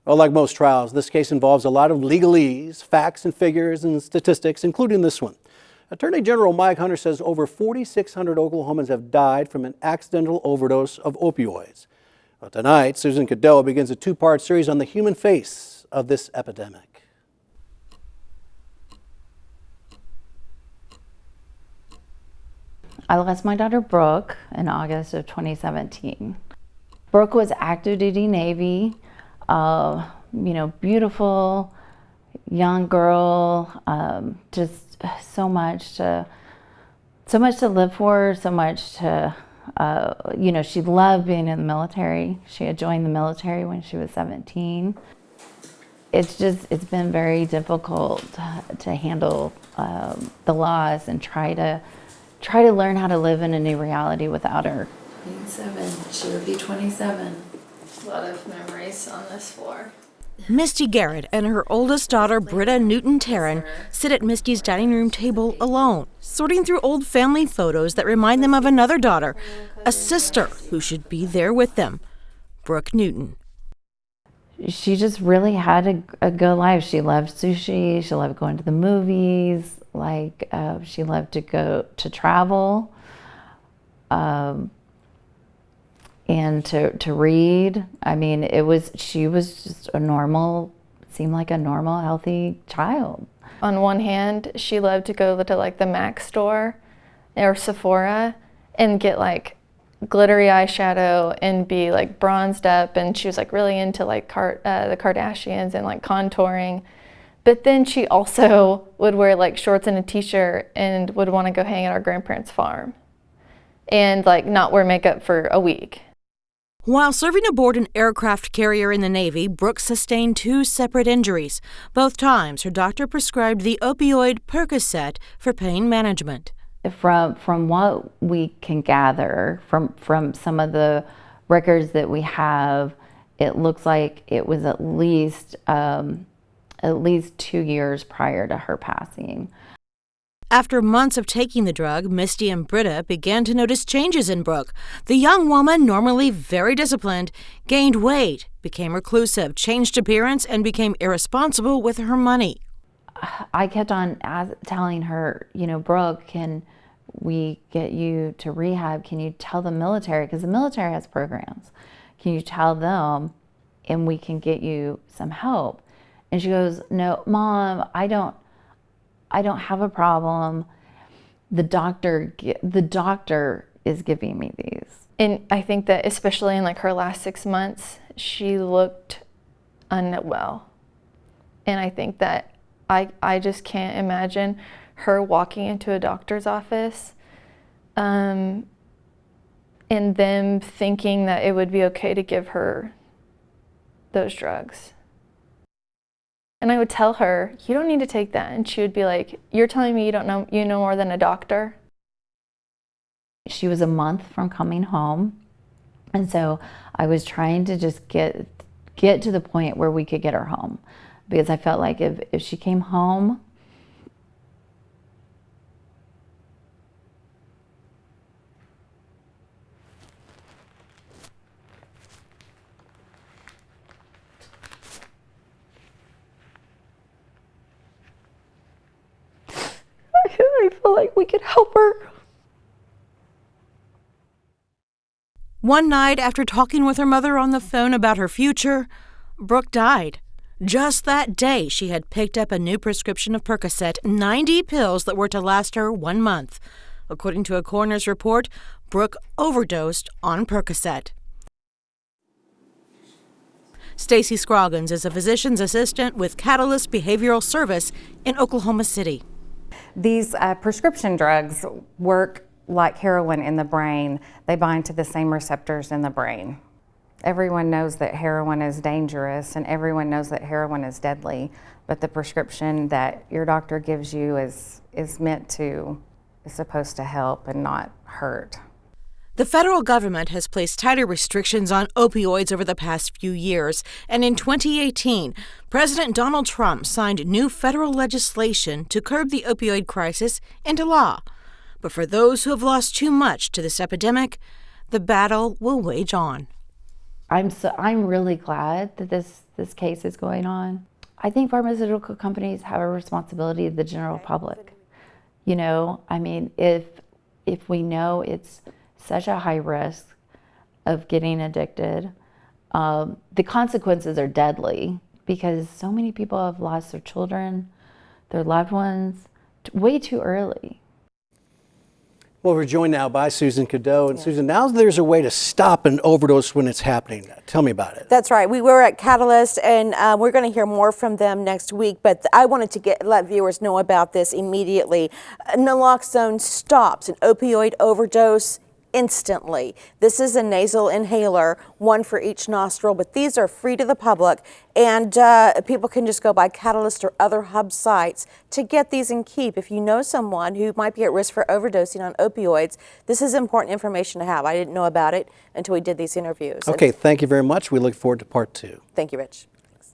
Well, like most trials, this case involves a lot of legalese, facts and figures and statistics, including this one. Attorney General Mike Hunter says over 4,600 Oklahomans have died from an accidental overdose of opioids. Well, tonight, Susan Cadello begins a two-part series on the human face of this epidemic. I lost my daughter Brooke in August of 2017. Brooke was active duty Navy, beautiful young girl, just so much to live for, so much to, she loved being in the military. She had joined the military when she was 17. It's been very difficult to handle the loss and try to learn how to live in a new reality without her. 27, she would be 27. A lot of memories on this floor. Misty Garrett and her oldest daughter, Britta Newton-Tarron, sit at Misty's dining room table alone, sorting through old family photos that remind them of another daughter, a sister who should be there with them, Brooke Newton. She just really had a good life. She loved sushi, she loved going to the movies, she loved to go to travel. And to read. I mean, she was just seemed like a normal, healthy child. On one hand, she loved to go to the MAC store or Sephora and get glittery eyeshadow and be bronzed up, and she was really into the Kardashians and contouring. But then she also would wear shorts and a t-shirt and would want to go hang at our grandparents' farm and not wear makeup for a week. While serving aboard an aircraft carrier in the Navy, Brooke sustained two separate injuries. Both times, her doctor prescribed the opioid Percocet for pain management. From what we can gather from some of the records that we have, it looks like it was at least 2 years prior to her passing. After months of taking the drug, Misty and Britta began to notice changes in Brooke. The young woman, normally very disciplined, gained weight, became reclusive, changed appearance, and became irresponsible with her money. I kept on telling her, Brooke, can we get you to rehab? Can you tell the military? Because the military has programs. Can you tell them and we can get you some help? And she goes, no, Mom, I don't have a problem. The doctor is giving me these. And I think that especially in her last 6 months, she looked unwell. And I think that I just can't imagine her walking into a doctor's office and them thinking that it would be okay to give her those drugs. And I would tell her, you don't need to take that. And she would be like, you're telling me you know more than a doctor? She was a month from coming home. And so I was trying to just get to the point where we could get her home. Because I felt like if she came home, I feel like we could help her. One night, after talking with her mother on the phone about her future, Brooke died. Just that day, she had picked up a new prescription of Percocet, 90 pills that were to last her 1 month. According to a coroner's report, Brooke overdosed on Percocet. Stacy Scroggins is a physician's assistant with Catalyst Behavioral Service in Oklahoma City. These prescription drugs work like heroin in the brain. They bind to the same receptors in the brain. Everyone knows that heroin is dangerous and everyone knows that heroin is deadly, but the prescription that your doctor gives you is supposed to help and not hurt. The federal government has placed tighter restrictions on opioids over the past few years, and in 2018, President Donald Trump signed new federal legislation to curb the opioid crisis into law. But for those who have lost too much to this epidemic, the battle will wage on. I'm really glad that this case is going on. I think pharmaceutical companies have a responsibility to the general public. You know, I mean, if we know it's such a high risk of getting addicted, the consequences are deadly because so many people have lost their children, their loved ones, way too early. Well, we're joined now by Susan Cadeau. And Susan, now there's a way to stop an overdose when it's happening. Tell me about it. That's right. We were at Catalyst, and we're going to hear more from them next week. But I wanted to let viewers know about this immediately. Naloxone stops an opioid overdose instantly. This is a nasal inhaler, one for each nostril, but these are free to the public, and people can just go by Catalyst or other hub sites to get these and keep. If you know someone who might be at risk for overdosing on opioids, this is important information to have. I didn't know about it until we did these interviews. Okay, thank you very much. We look forward to part 2. Thank you, Rich.